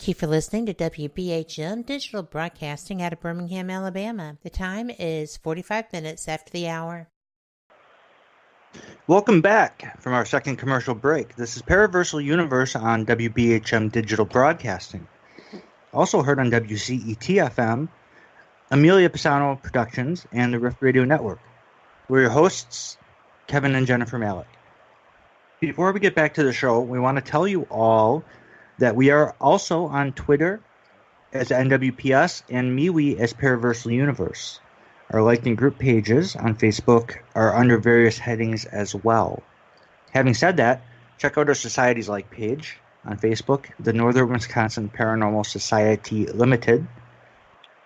Thank you for listening to WBHM Digital Broadcasting out of Birmingham, Alabama. The time is 45 minutes after the hour. Welcome back from our second commercial break. This is Paraversal Universe on WBHM Digital Broadcasting. Also heard on WCET-FM, Amelia Pisano Productions, and the Riff Radio Network. We're your hosts, Kevin and Jennifer Malek. Before we get back to the show, we want to tell you all that we are also on Twitter as NWPS and MeWe as Paraversal Universe. Our like and group pages on Facebook are under various headings as well. Having said that, check out our Society's Like page on Facebook, the Northern Wisconsin Paranormal Society Limited,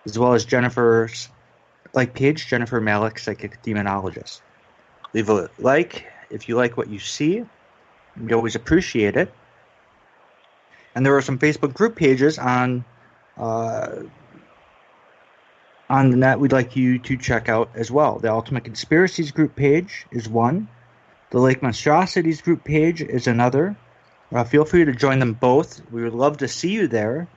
as well as Jennifer's like page, Jennifer Malek, Psychic Demonologist. Leave a like if you like what you see. We always appreciate it. And there are some Facebook group pages on the net we'd like you to check out as well. The Ultimate Conspiracies group page is one. The Lake Monstrosities group page is another. Feel free to join them both. We would love to see you there.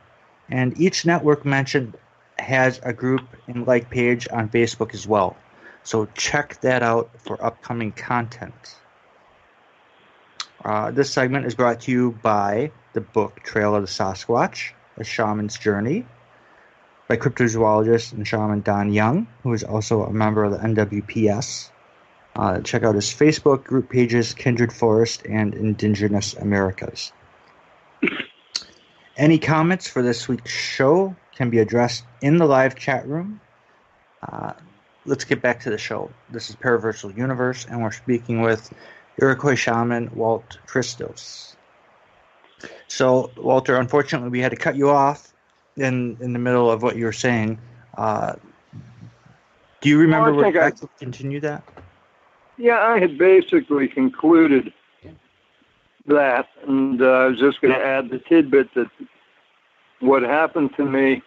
And each network mentioned has a group and like page on Facebook as well. So check that out for upcoming content. This segment is brought to you by the book Trail of the Sasquatch, A Shaman's Journey, by cryptozoologist and shaman Don Young, who is also a member of the NWPS. Check out his Facebook group pages, Kindred Forest and Indigenous Americas. Any comments for this week's show can be addressed in the live chat room. Let's get back to the show. This is Paraversal Universe, and we're speaking with Iroquois Shaman Jualt Christos. So, Walter, unfortunately, we had to cut you off in the middle of what you were saying. Do you remember where you continue that? Yeah, I had basically concluded that, and I was just going to add the tidbit that what happened to me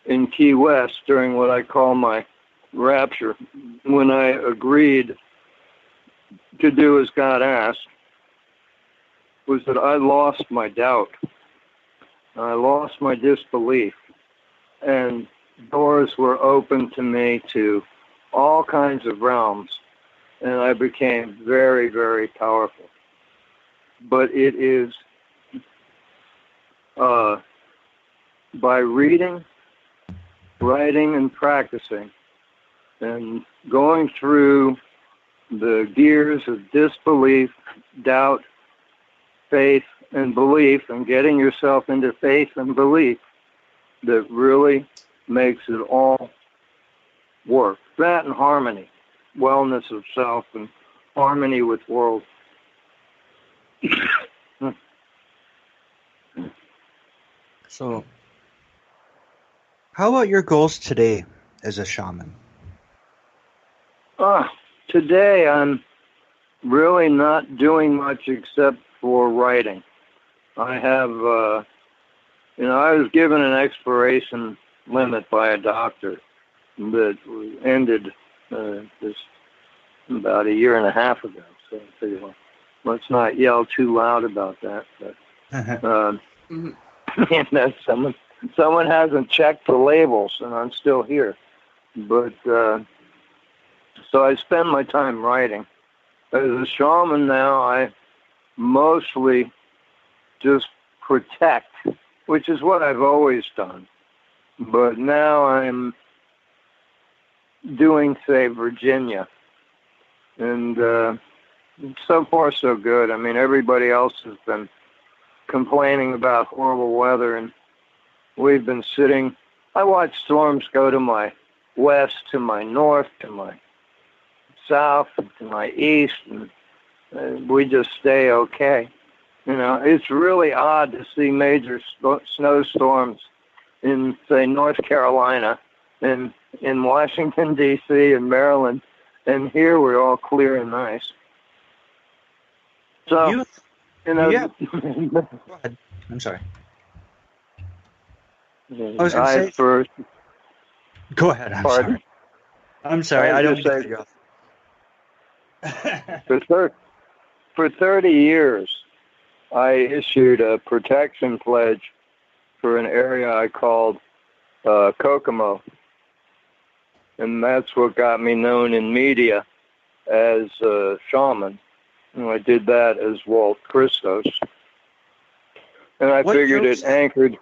in Key West during what I call my rapture, when I agreed to do as God asked, was that I lost my doubt. I lost my disbelief. And doors were open to me to all kinds of realms. And I became very, very powerful. But it is by reading, writing, and practicing, and going through the gears of disbelief, doubt, faith, and belief, and getting yourself into faith and belief that really makes it all work. That and harmony, wellness of self, and harmony with world. So, how about your goals today as a shaman? Today I'm really not doing much except for writing. I have, I was given an expiration limit by a doctor that ended just about a year and a half ago. So I figured, well, let's not yell too loud about that. But someone hasn't checked the labels, and I'm still here. But so I spend my time writing. As a shaman now, I mostly just protect, which is what I've always done. But now I'm doing, say, Virginia. And so far, so good. I mean, everybody else has been complaining about horrible weather, and we've been sitting. I watch storms go to my west, to my north, to my south, to my east, and we just stay okay. You know, it's really odd to see major snowstorms in, say, North Carolina and in Washington, D.C. and Maryland, and here we're all clear and nice. So, Yeah. Go ahead. I'm sorry. I was going to say first. Go ahead. I'm sorry. I don't say you off. For 30 years, I issued a protection pledge for an area I called Kokomo. And that's what got me known in media as Shaman. And I did that as Jualt Christos. And I figured it anchored.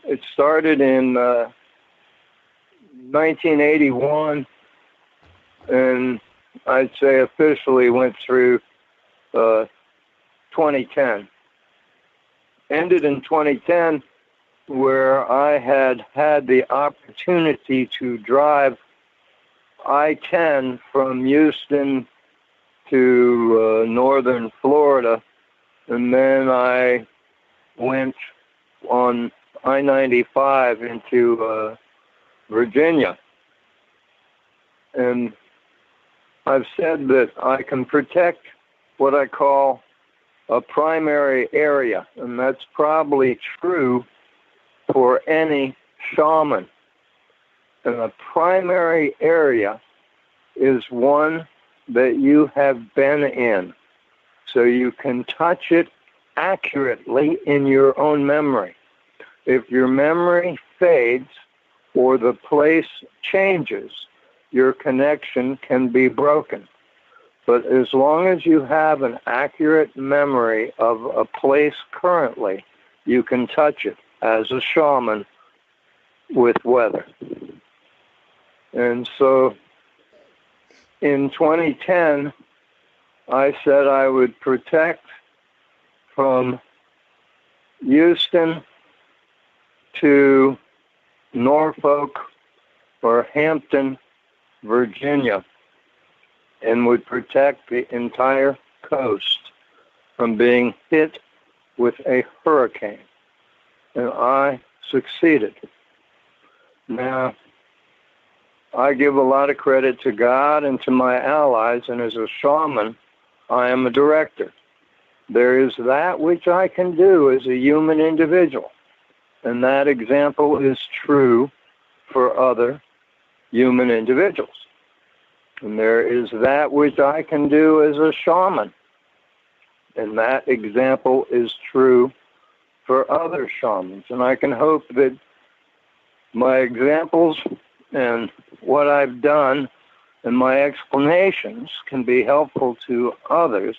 It started in 1981, and I'd say officially went through 2010. Ended in 2010, where I had the opportunity to drive I-10 from Houston to northern Florida, and then I went on I-95 into Virginia. And I've said that I can protect what I call a primary area, and that's probably true for any shaman. And a primary area is one that you have been in, so you can touch it accurately in your own memory. If your memory fades or the place changes, your connection can be broken. But as long as you have an accurate memory of a place currently, you can touch it as a shaman with weather. And so in 2010, I said I would protect from Houston to Norfolk or Hampton, Virginia, and would protect the entire coast from being hit with a hurricane. And I succeeded. Now, I give a lot of credit to God and to my allies, and as a shaman, I am a director. There is that which I can do as a human individual, and that example is true for other human individuals. And there is that which I can do as a shaman, and that example is true for other shamans. And I can hope that my examples and what I've done and my explanations can be helpful to others,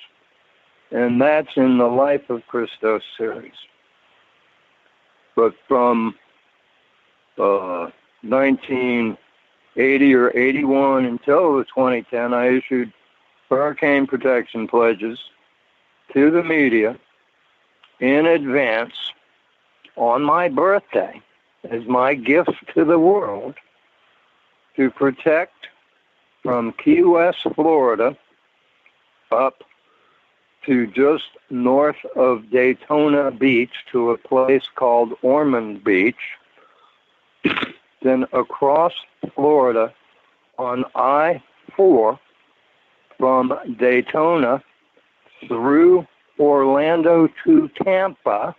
and that's in the Life of Christos series. But from 1980 or 81 until 2010, I issued hurricane protection pledges to the media in advance on my birthday as my gift to the world to protect from Key West, Florida, up to just north of Daytona Beach to a place called Ormond Beach, then across Florida on I-4 from Daytona through Orlando to Tampa,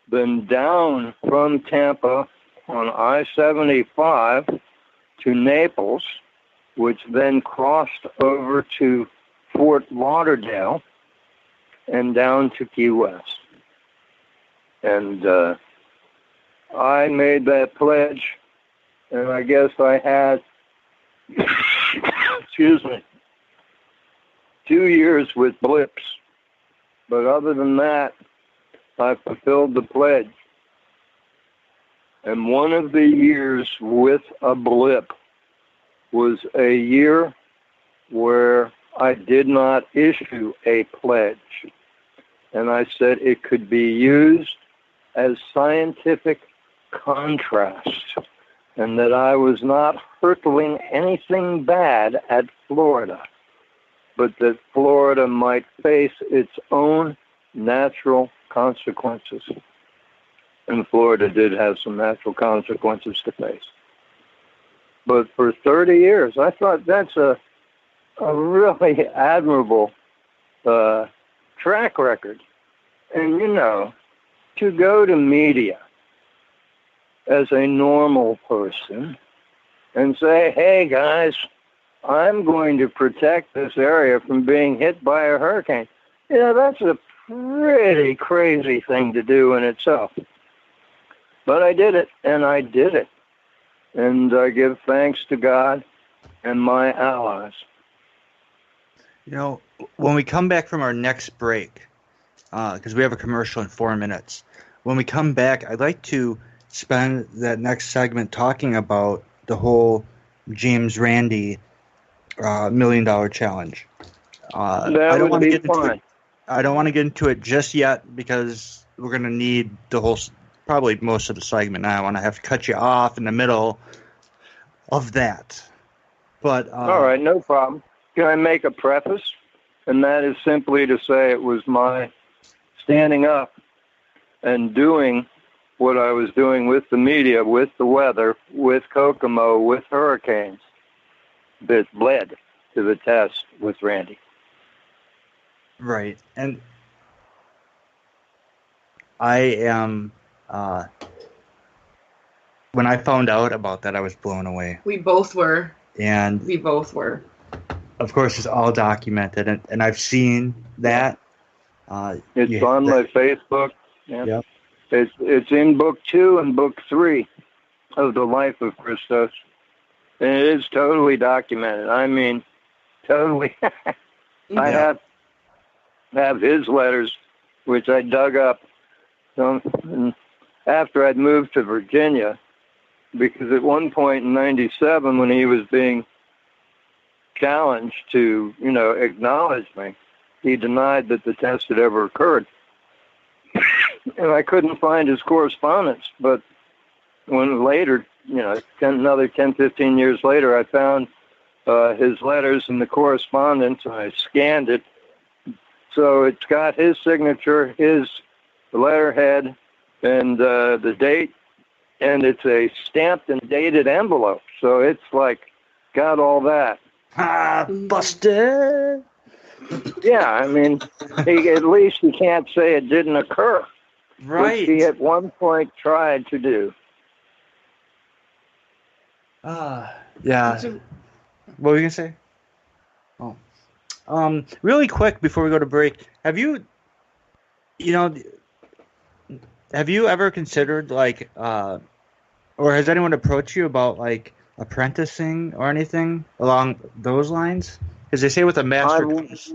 then down from Tampa on I-75 to Naples, which then crossed over to Fort Lauderdale and down to Key West. And I made that pledge, and I guess I had, 2 years with blips. But other than that, I fulfilled the pledge. And one of the years with a blip was a year where I did not issue a pledge. And I said it could be used as scientific contrast, and that I was not hurtling anything bad at Florida, but that Florida might face its own natural consequences. And Florida did have some natural consequences to face. But for 30 years, I thought that's a really admirable track record. And, you know, to go to media as a normal person and say, hey, guys, I'm going to protect this area from being hit by a hurricane. You know, that's a really crazy thing to do in itself. But I did it, and I did it. And I give thanks to God and my allies. You know, when we come back from our next break, because we have a commercial in 4 minutes, when we come back, I'd like to spend that next segment talking about the whole James Randi $1 million challenge. That would be fine. I don't want to get into it just yet because we're going to need the whole, probably most of the segment. I want to have to cut you off in the middle of that. But all right, no problem. Can I make a preface? And that is simply to say it was my standing up and doing what I was doing with the media, with the weather, with Kokomo, with hurricanes that led to the test with Randy. Right. And I am, when I found out about that, I was blown away. We both were. And we both were. Of course, it's all documented, and I've seen that. It's on my Facebook. Yeah. Yep. It's in book 2 and book 3 of the life of Christos. And it is totally documented. I mean, totally. I have his letters, which I dug up after I'd moved to Virginia, because at one point in 97, when he was being challenged to, acknowledge me, he denied that the test had ever occurred. And I couldn't find his correspondence. But when later, another 10, 15 years later, I found his letters and the correspondence, and I scanned it. So it's got his signature, his letterhead, and the date, and it's a stamped and dated envelope. So it's got all that. Busted! Yeah, I mean, at least he can't say it didn't occur. Right. Which he at one point tried to do. Yeah. What were you going to say? Oh. Really quick before we go to break, have you ever considered, or has anyone approached you about, apprenticing or anything along those lines? Because they say with a master class.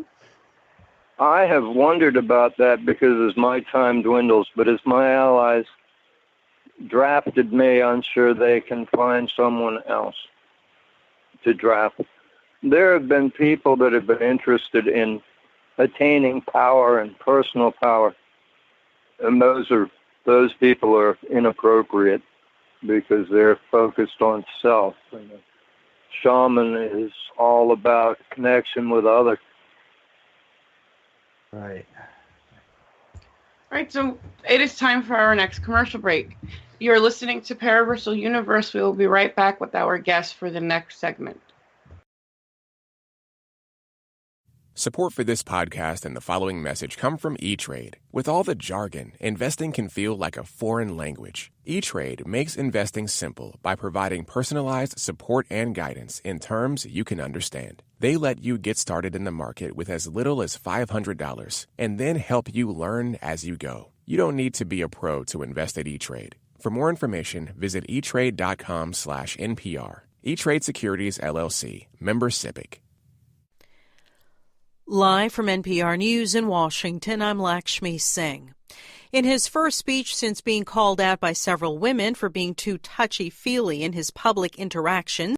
I have wondered about that because as my time dwindles, but as my allies drafted me, I'm sure they can find someone else to draft. There have been people that have been interested in attaining power and personal power, and those people are inappropriate because they're focused on self. And the shaman is all about connection with others. Right. All right, so it is time for our next commercial break. You're listening to Paraversal Universe. We will be right back with our guest for the next segment. Support for this podcast and the following message come from E-Trade. With all the jargon, investing can feel like a foreign language. E-Trade makes investing simple by providing personalized support and guidance in terms you can understand. They let you get started in the market with as little as $500 and then help you learn as you go. You don't need to be a pro to invest at E-Trade. For more information, visit etrade.com/NPR. E-Trade Securities, LLC. Member SIPC. Live from NPR News in Washington, I'm Lakshmi Singh. In his first speech since being called out by several women for being too touchy-feely in his public interactions,